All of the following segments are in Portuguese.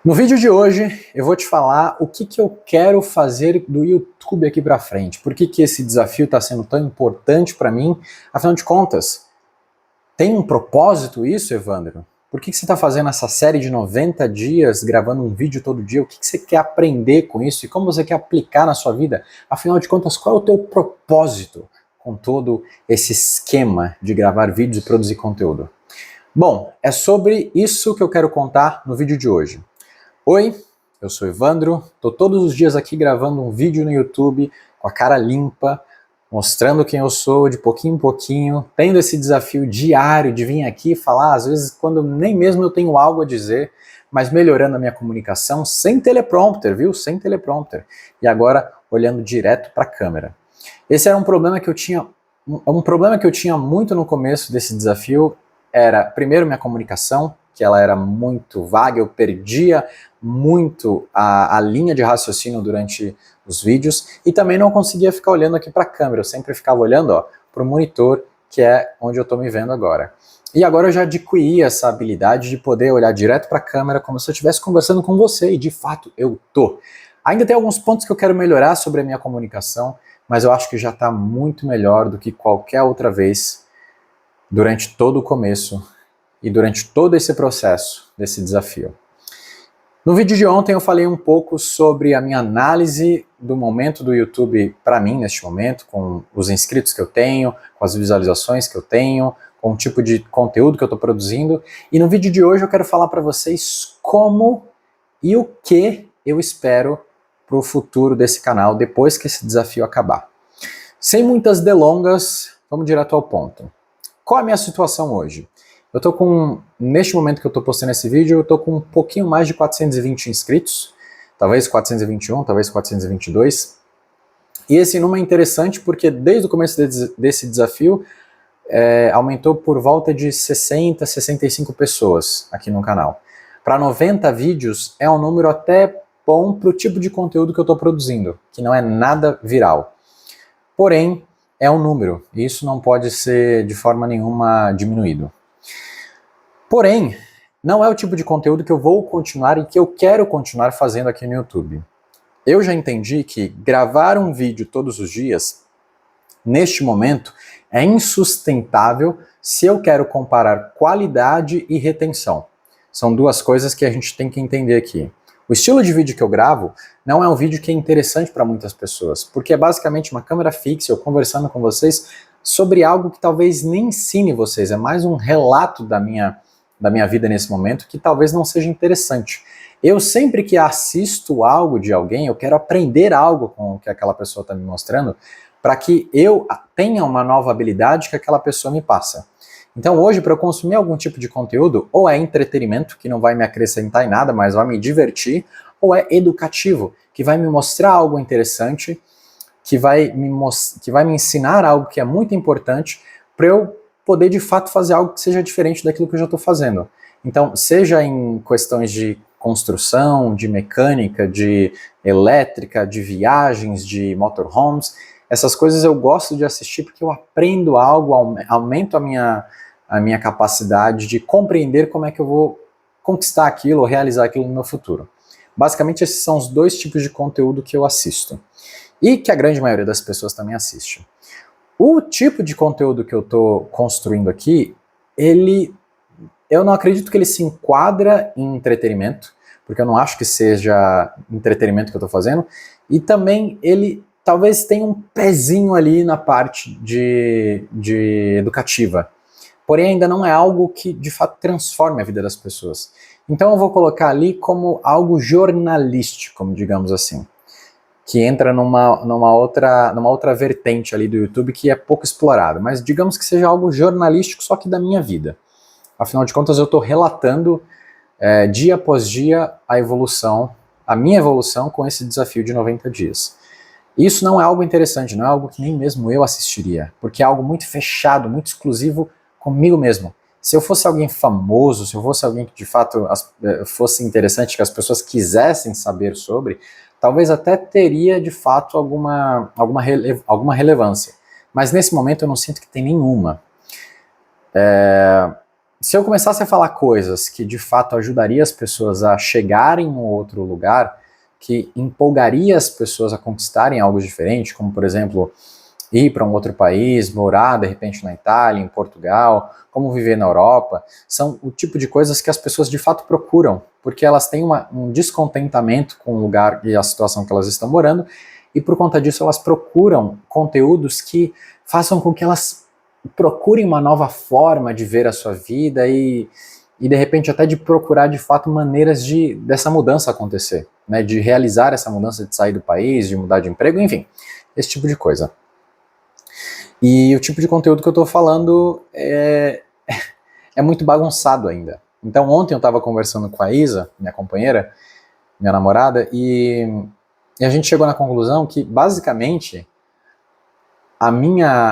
No vídeo de hoje eu vou te falar o que eu quero fazer do YouTube aqui pra frente. Por que esse desafio está sendo tão importante para mim? Afinal de contas, tem um propósito isso, Evandro? Por que você está fazendo essa série de 90 dias, gravando um vídeo todo dia? O que você quer aprender com isso e como você quer aplicar na sua vida? Afinal de contas, qual é o teu propósito com todo esse esquema de gravar vídeos e produzir conteúdo? Bom, é sobre isso que eu quero contar no vídeo de hoje. Oi, eu sou Evandro, tô todos os dias aqui gravando um vídeo no YouTube com a cara limpa, mostrando quem eu sou de pouquinho em pouquinho, tendo esse desafio diário de vir aqui falar, às vezes quando nem mesmo eu tenho algo a dizer, mas melhorando a minha comunicação sem teleprompter, viu? Sem teleprompter. E agora olhando direto para a câmera. Esse era um problema que eu tinha, muito no começo desse desafio, era primeiro minha comunicação, que ela era muito vaga, eu perdia muito a linha de raciocínio durante os vídeos e também não conseguia ficar olhando aqui para a câmera, eu sempre ficava olhando para o monitor, que é onde eu estou me vendo agora. E agora eu já adquiri essa habilidade de poder olhar direto para a câmera como se eu estivesse conversando com você, e de fato eu tô. Ainda tem alguns pontos que eu quero melhorar sobre a minha comunicação, mas eu acho que já está muito melhor do que qualquer outra vez durante todo o começo e durante todo esse processo desse desafio. No vídeo de ontem eu falei um pouco sobre a minha análise do momento do YouTube para mim neste momento, com os inscritos que eu tenho, com as visualizações que eu tenho, com o tipo de conteúdo que eu estou produzindo. E no vídeo de hoje eu quero falar para vocês como e o que eu espero para o futuro desse canal depois que esse desafio acabar. Sem muitas delongas, vamos direto ao ponto. Qual é a minha situação hoje? Eu tô neste momento que eu tô postando esse vídeo, eu tô com um pouquinho mais de 420 inscritos, talvez 421, talvez 422. E esse número é interessante porque desde o começo desse desafio, aumentou por volta de 60, 65 pessoas aqui no canal. Para 90 vídeos é um número até bom para o tipo de conteúdo que eu tô produzindo, que não é nada viral. Porém, é um número, e isso não pode ser de forma nenhuma diminuído. Porém, não é o tipo de conteúdo que eu vou continuar e que eu quero continuar fazendo aqui no YouTube. Eu já entendi que gravar um vídeo todos os dias, neste momento, é insustentável se eu quero comparar qualidade e retenção. São duas coisas que a gente tem que entender aqui. O estilo de vídeo que eu gravo não é um vídeo que é interessante para muitas pessoas, porque é basicamente uma câmera fixa, eu conversando com vocês sobre algo que talvez nem ensine vocês, é mais um relato da minha vida nesse momento que talvez não seja interessante. Eu sempre que assisto algo de alguém, eu quero aprender algo com o que aquela pessoa está me mostrando, para que eu tenha uma nova habilidade que aquela pessoa me passa. Então hoje, para eu consumir algum tipo de conteúdo, ou é entretenimento, que não vai me acrescentar em nada, mas vai me divertir, ou é educativo, que vai me mostrar algo interessante, que vai me ensinar algo que é muito importante, para eu poder de fato fazer algo que seja diferente daquilo que eu já estou fazendo. Então, seja em questões de construção, de mecânica, de elétrica, de viagens, de motorhomes, essas coisas eu gosto de assistir porque eu aprendo algo, aumento a minha capacidade de compreender como é que eu vou conquistar aquilo ou realizar aquilo no meu futuro. Basicamente, esses são os dois tipos de conteúdo que eu assisto. E que a grande maioria das pessoas também assiste. O tipo de conteúdo que eu estou construindo aqui, eu não acredito que ele se enquadra em entretenimento, porque eu não acho que seja entretenimento que eu estou fazendo, e também ele talvez tenha um pezinho ali na parte de educativa. Porém, ainda não é algo que de fato transforme a vida das pessoas. Então eu vou colocar ali como algo jornalístico, digamos assim, que entra numa outra vertente ali do YouTube que é pouco explorado, mas digamos que seja algo jornalístico só que da minha vida. Afinal de contas eu estou relatando dia após dia a minha evolução com esse desafio de 90 dias. Isso não é algo interessante, não é algo que nem mesmo eu assistiria, porque é algo muito fechado, muito exclusivo comigo mesmo. Se eu fosse alguém famoso, se eu fosse alguém que de fato fosse interessante, que as pessoas quisessem saber sobre, talvez até teria de fato alguma relevância. Mas nesse momento eu não sinto que tem nenhuma. se eu começasse a falar coisas que de fato ajudaria as pessoas a chegarem em um outro lugar, que empolgaria as pessoas a conquistarem algo diferente, como por exemplo, ir para um outro país, morar de repente na Itália, em Portugal, como viver na Europa, são o tipo de coisas que as pessoas de fato procuram, porque elas têm um descontentamento com o lugar e a situação que elas estão morando, e por conta disso elas procuram conteúdos que façam com que elas procurem uma nova forma de ver a sua vida e de repente até de procurar de fato maneiras dessa mudança acontecer, né, de realizar essa mudança, de sair do país, de mudar de emprego, enfim, esse tipo de coisa. E o tipo de conteúdo que eu tô falando é muito bagunçado ainda. Então ontem eu estava conversando com a Isa, minha companheira, minha namorada, e a gente chegou na conclusão que basicamente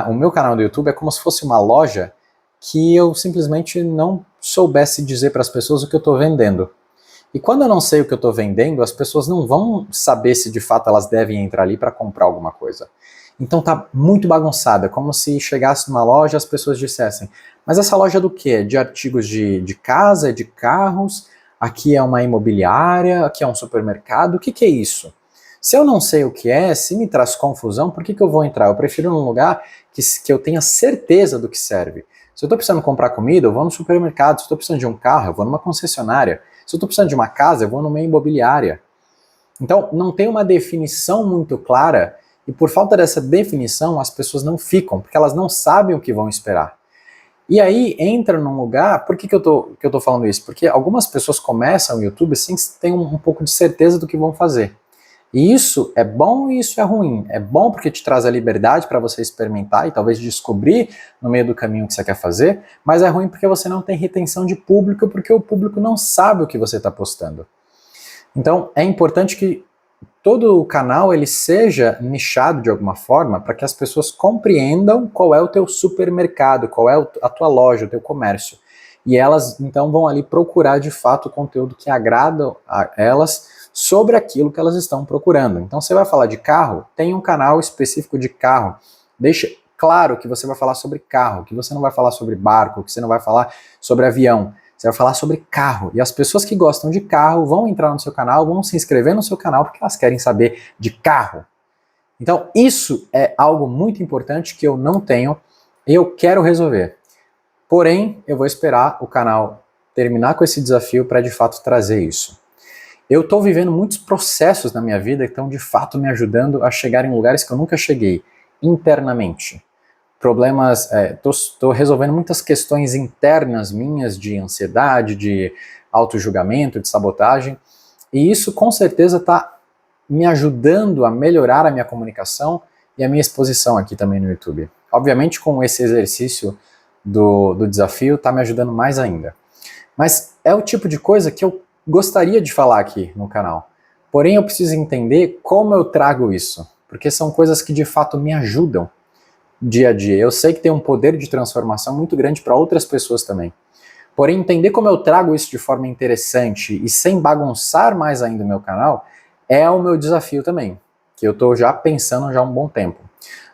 o meu canal do YouTube é como se fosse uma loja que eu simplesmente não soubesse dizer para as pessoas o que eu estou vendendo. E quando eu não sei o que eu estou vendendo, as pessoas não vão saber se de fato elas devem entrar ali para comprar alguma coisa. Então tá muito bagunçado, é como se chegasse numa loja e as pessoas dissessem: mas essa loja é do quê? De artigos de casa, de carros, aqui é uma imobiliária, aqui é um supermercado, o que é isso? Se eu não sei o que é, se me traz confusão, por que eu vou entrar? Eu prefiro num lugar que eu tenha certeza do que serve. Se eu estou precisando comprar comida, eu vou no supermercado. Se eu estou precisando de um carro, eu vou numa concessionária. Se eu estou precisando de uma casa, eu vou numa imobiliária. Então, não tem uma definição muito clara, e por falta dessa definição, as pessoas não ficam, porque elas não sabem o que vão esperar. E aí entra num lugar, por que eu tô falando isso? Porque algumas pessoas começam o YouTube sem ter um pouco de certeza do que vão fazer. E isso é bom e isso é ruim. É bom porque te traz a liberdade para você experimentar e talvez descobrir no meio do caminho o que você quer fazer, mas é ruim porque você não tem retenção de público, porque o público não sabe o que você está postando. Então é importante que todo o canal ele seja nichado de alguma forma para que as pessoas compreendam qual é o teu supermercado, qual é a tua loja, o teu comércio. E elas então vão ali procurar de fato o conteúdo que agrada a elas sobre aquilo que elas estão procurando. Então você vai falar de carro, tem um canal específico de carro. Deixa claro que você vai falar sobre carro, que você não vai falar sobre barco, que você não vai falar sobre avião. Você vai falar sobre carro. E as pessoas que gostam de carro vão entrar no seu canal, vão se inscrever no seu canal porque elas querem saber de carro. Então isso é algo muito importante que eu não tenho e eu quero resolver. Porém, eu vou esperar o canal terminar com esse desafio para de fato trazer isso. Eu estou vivendo muitos processos na minha vida que estão de fato me ajudando a chegar em lugares que eu nunca cheguei, internamente. Problemas, estou resolvendo muitas questões internas minhas de ansiedade, de auto-julgamento, de sabotagem, e isso com certeza está me ajudando a melhorar a minha comunicação e a minha exposição aqui também no YouTube. Obviamente com esse exercício do desafio está me ajudando mais ainda. Mas é o tipo de coisa que eu gostaria de falar aqui no canal. Porém, eu preciso entender como eu trago isso, porque são coisas que de fato me ajudam dia a dia. Eu sei que tem um poder de transformação muito grande para outras pessoas também. Porém, entender como eu trago isso de forma interessante e sem bagunçar mais ainda o meu canal é o meu desafio também, que eu estou já pensando já há um bom tempo.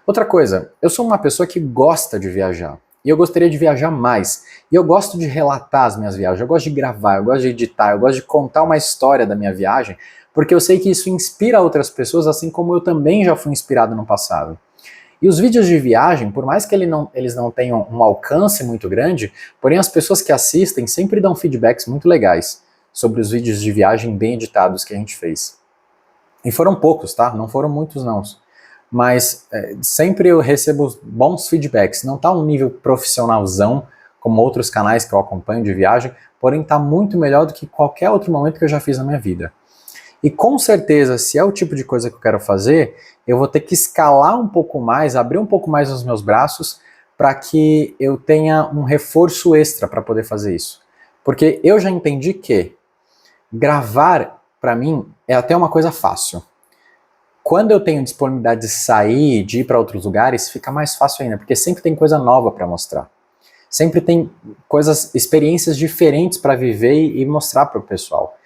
Outra coisa, eu sou uma pessoa que gosta de viajar. E eu gostaria de viajar mais. E eu gosto de relatar as minhas viagens, eu gosto de gravar, eu gosto de editar, eu gosto de contar uma história da minha viagem, porque eu sei que isso inspira outras pessoas, assim como eu também já fui inspirado no passado. E os vídeos de viagem, por mais que eles não tenham um alcance muito grande, porém as pessoas que assistem sempre dão feedbacks muito legais sobre os vídeos de viagem bem editados que a gente fez. E foram poucos, tá? Não foram muitos não. Mas sempre eu recebo bons feedbacks. Não está um nível profissionalzão, como outros canais que eu acompanho de viagem, porém está muito melhor do que qualquer outro momento que eu já fiz na minha vida. E com certeza, se é o tipo de coisa que eu quero fazer, eu vou ter que escalar um pouco mais, abrir um pouco mais os meus braços, para que eu tenha um reforço extra para poder fazer isso. Porque eu já entendi que gravar, para mim, é até uma coisa fácil. Quando eu tenho disponibilidade de sair, de ir para outros lugares, fica mais fácil ainda, porque sempre tem coisa nova para mostrar. Sempre tem experiências diferentes para viver e mostrar para o pessoal.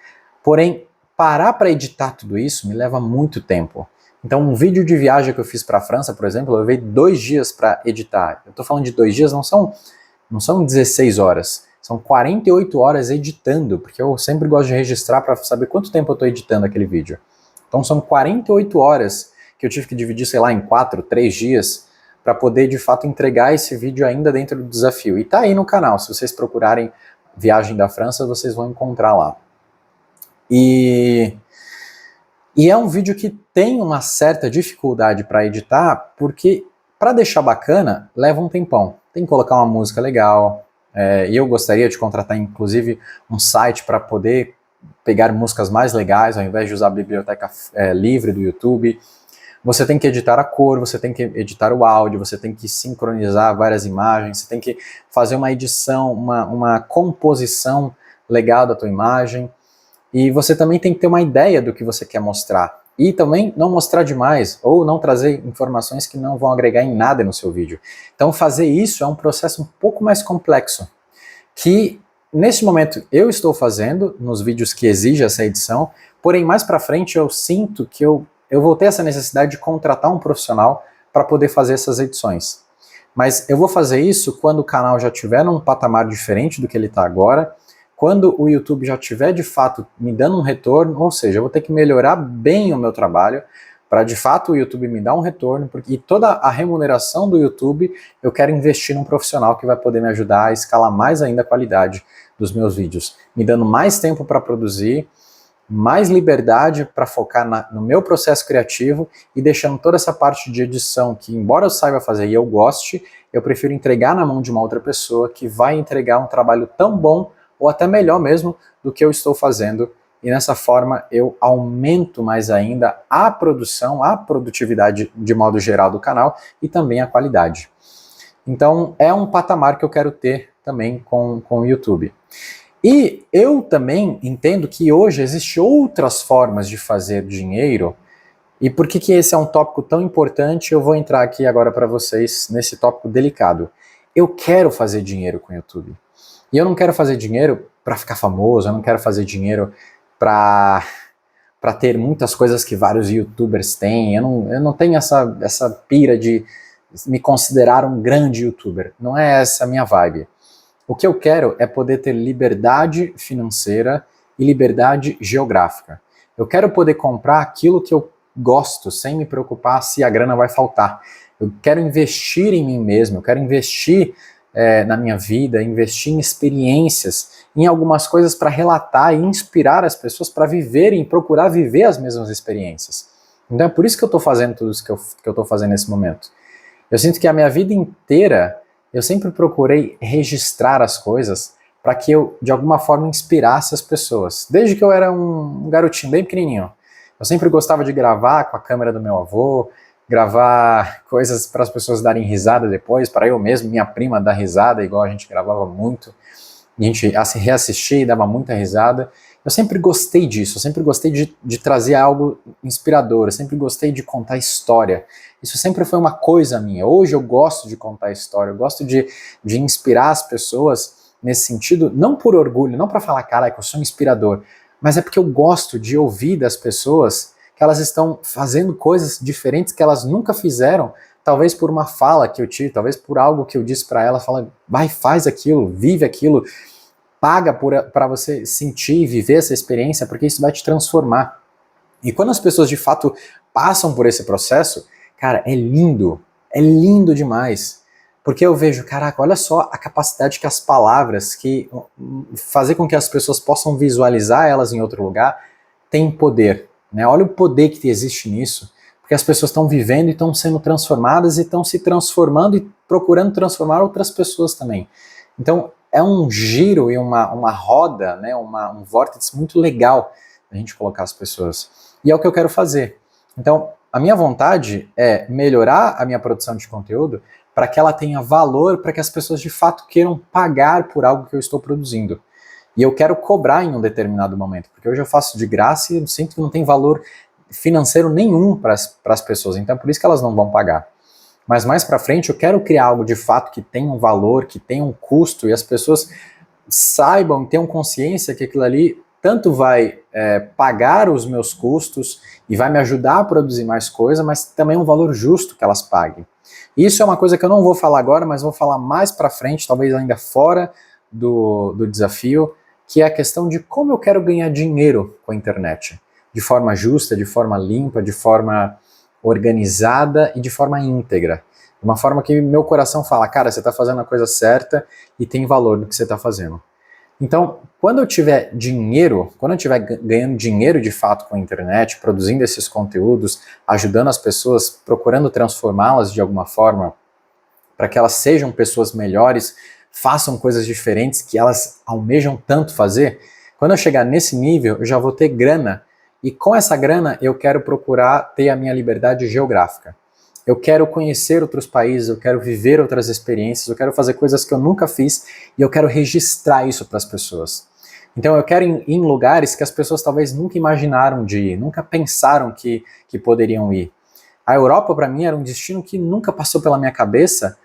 Porém, parar para editar tudo isso me leva muito tempo. Então, um vídeo de viagem que eu fiz para a França, por exemplo, eu levei 2 dias para editar. Eu estou falando de 2 dias, não são 16 horas. São 48 horas editando, porque eu sempre gosto de registrar para saber quanto tempo eu estou editando aquele vídeo. Então são 48 horas que eu tive que dividir, sei lá, em 4, 3 dias, para poder de fato entregar esse vídeo ainda dentro do desafio. E tá aí no canal, se vocês procurarem Viagem da França, vocês vão encontrar lá. E é um vídeo que tem uma certa dificuldade para editar, porque para deixar bacana, leva um tempão. Tem que colocar uma música legal, e eu gostaria de contratar inclusive um site para poder pegar músicas mais legais, ao invés de usar a biblioteca livre do YouTube. Você tem que editar a cor, você tem que editar o áudio, você tem que sincronizar várias imagens, você tem que fazer uma edição, uma composição legal da tua imagem. E você também tem que ter uma ideia do que você quer mostrar. E também não mostrar demais, ou não trazer informações que não vão agregar em nada no seu vídeo. Então fazer isso é um processo um pouco mais complexo, que neste momento eu estou fazendo nos vídeos que exigem essa edição, porém mais pra frente eu sinto que eu vou ter essa necessidade de contratar um profissional para poder fazer essas edições. Mas eu vou fazer isso quando o canal já estiver num patamar diferente do que ele está agora, quando o YouTube já estiver de fato me dando um retorno, ou seja, eu vou ter que melhorar bem o meu trabalho para de fato o YouTube me dar um retorno, porque toda a remuneração do YouTube eu quero investir num profissional que vai poder me ajudar a escalar mais ainda a qualidade dos meus vídeos, me dando mais tempo para produzir, mais liberdade para focar no meu processo criativo e deixando toda essa parte de edição que, embora eu saiba fazer e eu goste, eu prefiro entregar na mão de uma outra pessoa que vai entregar um trabalho tão bom ou até melhor mesmo do que eu estou fazendo, e nessa forma eu aumento mais ainda a produção, a produtividade de modo geral do canal e também a qualidade. Então é um patamar que eu quero ter também com o YouTube. E eu também entendo que hoje existem outras formas de fazer dinheiro, e por que esse é um tópico tão importante, eu vou entrar aqui agora para vocês nesse tópico delicado. Eu quero fazer dinheiro com o YouTube. E eu não quero fazer dinheiro para ficar famoso, eu não quero fazer dinheiro para ter muitas coisas que vários youtubers têm, eu não tenho essa pira de me considerar um grande youtuber, não é essa a minha vibe. O que eu quero é poder ter liberdade financeira e liberdade geográfica. Eu quero poder comprar aquilo que eu gosto, sem me preocupar se a grana vai faltar. Eu quero investir em mim mesmo, eu quero investir na minha vida, investir em experiências, em algumas coisas para relatar e inspirar as pessoas para viverem, procurar viver as mesmas experiências. Então é por isso que eu estou fazendo tudo isso que eu estou fazendo nesse momento. Eu sinto que a minha vida inteira eu sempre procurei registrar as coisas para que eu, de alguma forma, inspirasse as pessoas. Desde que eu era um garotinho bem pequenininho. Eu sempre gostava de gravar com a câmera do meu avô, gravar coisas para as pessoas darem risada depois, para eu mesmo, minha prima dar risada, igual a gente gravava muito. A gente reassistia e dava muita risada. Eu sempre gostei disso, eu sempre gostei de trazer algo inspirador, eu sempre gostei de contar história. Isso sempre foi uma coisa minha. Hoje eu gosto de contar história, eu gosto de inspirar as pessoas nesse sentido, não por orgulho, não para falar, cara, que eu sou um inspirador, mas é porque eu gosto de ouvir das pessoas que elas estão fazendo coisas diferentes que elas nunca fizeram, talvez por uma fala que eu tive, talvez por algo que eu disse para ela, fala, vai, faz aquilo, vive aquilo, paga para você sentir e viver essa experiência, porque isso vai te transformar. E quando as pessoas de fato passam por esse processo, cara, é lindo demais. Porque eu vejo, caraca, olha só a capacidade que as palavras, que fazer com que as pessoas possam visualizar elas em outro lugar, tem poder. Né? Olha o poder que existe nisso, porque as pessoas estão vivendo e estão sendo transformadas e estão se transformando e procurando transformar outras pessoas também. Então, é um giro e uma roda, né, um vórtice muito legal a gente colocar as pessoas. E é o que eu quero fazer. Então, a minha vontade é melhorar a minha produção de conteúdo para que ela tenha valor, para que as pessoas de fato queiram pagar por algo que eu estou produzindo. E eu quero cobrar em um determinado momento, porque hoje eu faço de graça e eu sinto que não tem valor financeiro nenhum para as pessoas, então é por isso que elas não vão pagar. Mas mais para frente eu quero criar algo de fato que tenha um valor, que tenha um custo, e as pessoas saibam, tenham consciência que aquilo ali tanto vai pagar os meus custos e vai me ajudar a produzir mais coisa, mas também um valor justo que elas paguem. Isso é uma coisa que eu não vou falar agora, mas vou falar mais para frente, talvez ainda fora do desafio, que é a questão de como eu quero ganhar dinheiro com a internet. De forma justa, de forma limpa, de forma organizada e de forma íntegra. De uma forma que meu coração fala, cara, você está fazendo a coisa certa e tem valor no que você está fazendo. Então, quando eu tiver dinheiro, quando eu estiver ganhando dinheiro de fato com a internet, produzindo esses conteúdos, ajudando as pessoas, procurando transformá-las de alguma forma, para que elas sejam pessoas melhores, façam coisas diferentes que elas almejam tanto fazer, quando eu chegar nesse nível, eu já vou ter grana, e com essa grana eu quero procurar ter a minha liberdade geográfica. Eu quero conhecer outros países, eu quero viver outras experiências, eu quero fazer coisas que eu nunca fiz e eu quero registrar isso para as pessoas. Então eu quero ir em lugares que as pessoas talvez nunca imaginaram de ir, nunca pensaram que poderiam ir. A Europa para mim era um destino que nunca passou pela minha cabeça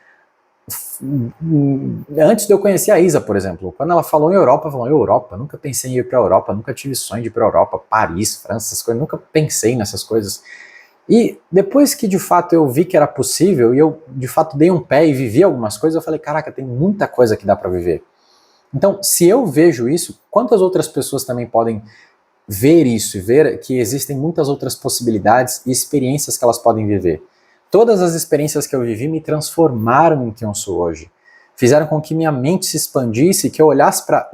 antes de eu conhecer a Isa, por exemplo. Quando ela falou em Europa, eu falei, Europa, nunca pensei em ir para a Europa, nunca tive sonho de ir para a Europa, Paris, França, essas coisas, nunca pensei nessas coisas. E depois que de fato eu vi que era possível e eu de fato dei um pé e vivi algumas coisas, eu falei, caraca, tem muita coisa que dá para viver. Então, se eu vejo isso, quantas outras pessoas também podem ver isso e ver que existem muitas outras possibilidades e experiências que elas podem viver? Todas as experiências que eu vivi me transformaram em quem eu sou hoje. Fizeram com que minha mente se expandisse, que eu olhasse para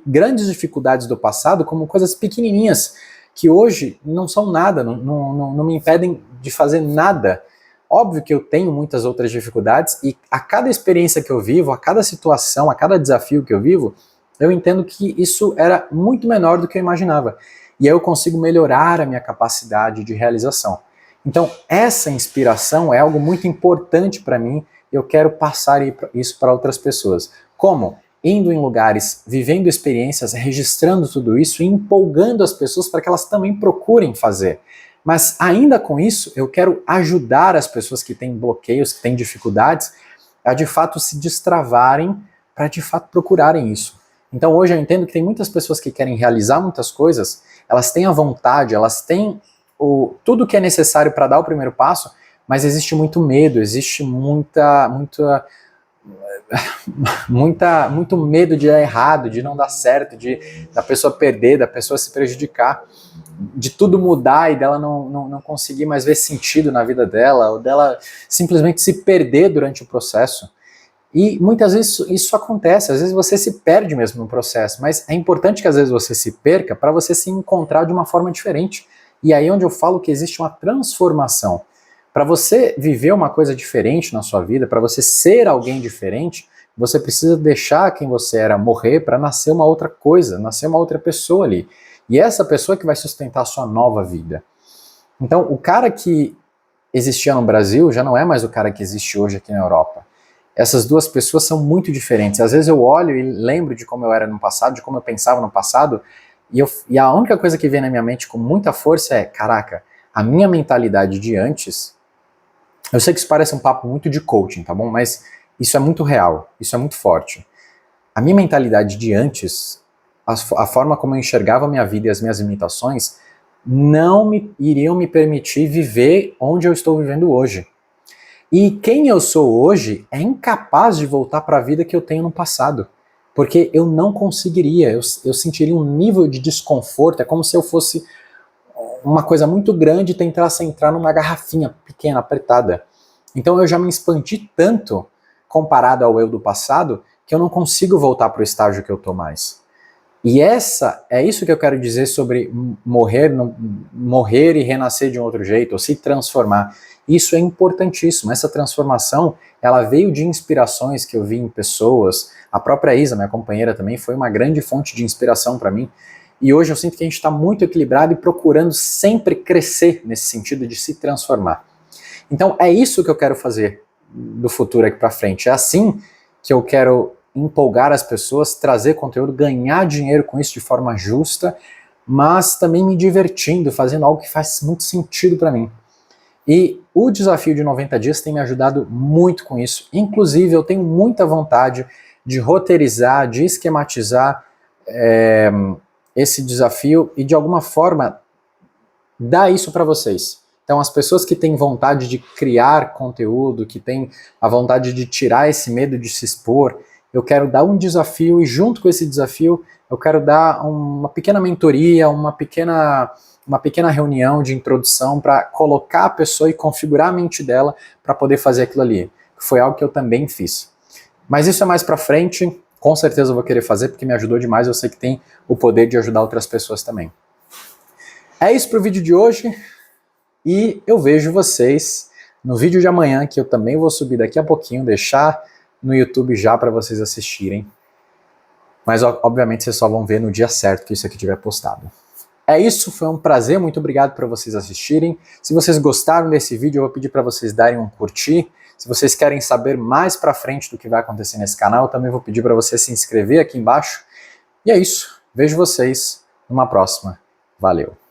grandes dificuldades do passado como coisas pequenininhas, que hoje não são nada, não me impedem de fazer nada. Óbvio que eu tenho muitas outras dificuldades e a cada experiência que eu vivo, a cada situação, a cada desafio que eu vivo, eu entendo que isso era muito menor do que eu imaginava. E aí eu consigo melhorar a minha capacidade de realização. Então, essa inspiração é algo muito importante para mim e eu quero passar isso para outras pessoas. Como? Indo em lugares, vivendo experiências, registrando tudo isso e empolgando as pessoas para que elas também procurem fazer. Mas ainda com isso, eu quero ajudar as pessoas que têm bloqueios, que têm dificuldades, a de fato se destravarem para de fato procurarem isso. Então hoje eu entendo que tem muitas pessoas que querem realizar muitas coisas, elas têm a vontade, elas têm tudo que é necessário para dar o primeiro passo, mas existe muito medo, existe muito medo de dar errado, de não dar certo, da pessoa perder, da pessoa se prejudicar, de tudo mudar e dela não conseguir mais ver sentido na vida dela, ou dela simplesmente se perder durante o processo. E muitas vezes isso acontece, às vezes você se perde mesmo no processo, mas é importante que às vezes você se perca para você se encontrar de uma forma diferente. E aí é onde eu falo que existe uma transformação. Para você viver uma coisa diferente na sua vida, para você ser alguém diferente, você precisa deixar quem você era morrer para nascer uma outra coisa, nascer uma outra pessoa ali. E essa pessoa que vai sustentar a sua nova vida. Então, o cara que existia no Brasil já não é mais o cara que existe hoje aqui na Europa. Essas duas pessoas são muito diferentes. Às vezes eu olho e lembro de como eu era no passado, de como eu pensava no passado, e a única coisa que vem na minha mente com muita força é, caraca, a minha mentalidade de antes. Eu sei que isso parece um papo muito de coaching, tá bom? Mas isso é muito real, isso é muito forte. A minha mentalidade de antes, a forma como eu enxergava a minha vida e as minhas limitações, não iriam me permitir viver onde eu estou vivendo hoje. E quem eu sou hoje é incapaz de voltar para a vida que eu tenho no passado. Porque eu não conseguiria, eu sentiria um nível de desconforto, é como se eu fosse uma coisa muito grande e tentasse entrar numa garrafinha pequena, apertada. Então eu já me expandi tanto comparado ao eu do passado que eu não consigo voltar para o estágio que eu estou mais. E é isso que eu quero dizer sobre morrer e renascer de um outro jeito, ou se transformar. Isso é importantíssimo. Essa transformação, ela veio de inspirações que eu vi em pessoas. A própria Isa, minha companheira também, foi uma grande fonte de inspiração para mim. E hoje eu sinto que a gente está muito equilibrado e procurando sempre crescer nesse sentido de se transformar. Então é isso que eu quero fazer do futuro aqui para frente. É assim que eu quero empolgar as pessoas, trazer conteúdo, ganhar dinheiro com isso de forma justa, mas também me divertindo, fazendo algo que faz muito sentido para mim. E o desafio de 90 dias tem me ajudado muito com isso. Inclusive, eu tenho muita vontade de roteirizar, de esquematizar esse desafio e, de alguma forma, dar isso para vocês. Então, as pessoas que têm vontade de criar conteúdo, que têm a vontade de tirar esse medo de se expor, eu quero dar um desafio e junto com esse desafio eu quero dar uma pequena mentoria, uma pequena reunião de introdução para colocar a pessoa e configurar a mente dela para poder fazer aquilo ali. Foi algo que eu também fiz. Mas isso é mais para frente, com certeza eu vou querer fazer porque me ajudou demais, eu sei que tem o poder de ajudar outras pessoas também. É isso para o vídeo de hoje e eu vejo vocês no vídeo de amanhã, que eu também vou subir daqui a pouquinho, deixar no YouTube já para vocês assistirem. Mas obviamente vocês só vão ver no dia certo que isso aqui tiver postado. É isso, foi um prazer, muito obrigado por vocês assistirem. Se vocês gostaram desse vídeo, eu vou pedir para vocês darem um curtir. Se vocês querem saber mais pra frente do que vai acontecer nesse canal, eu também vou pedir para você se inscrever aqui embaixo. E é isso, vejo vocês numa próxima. Valeu!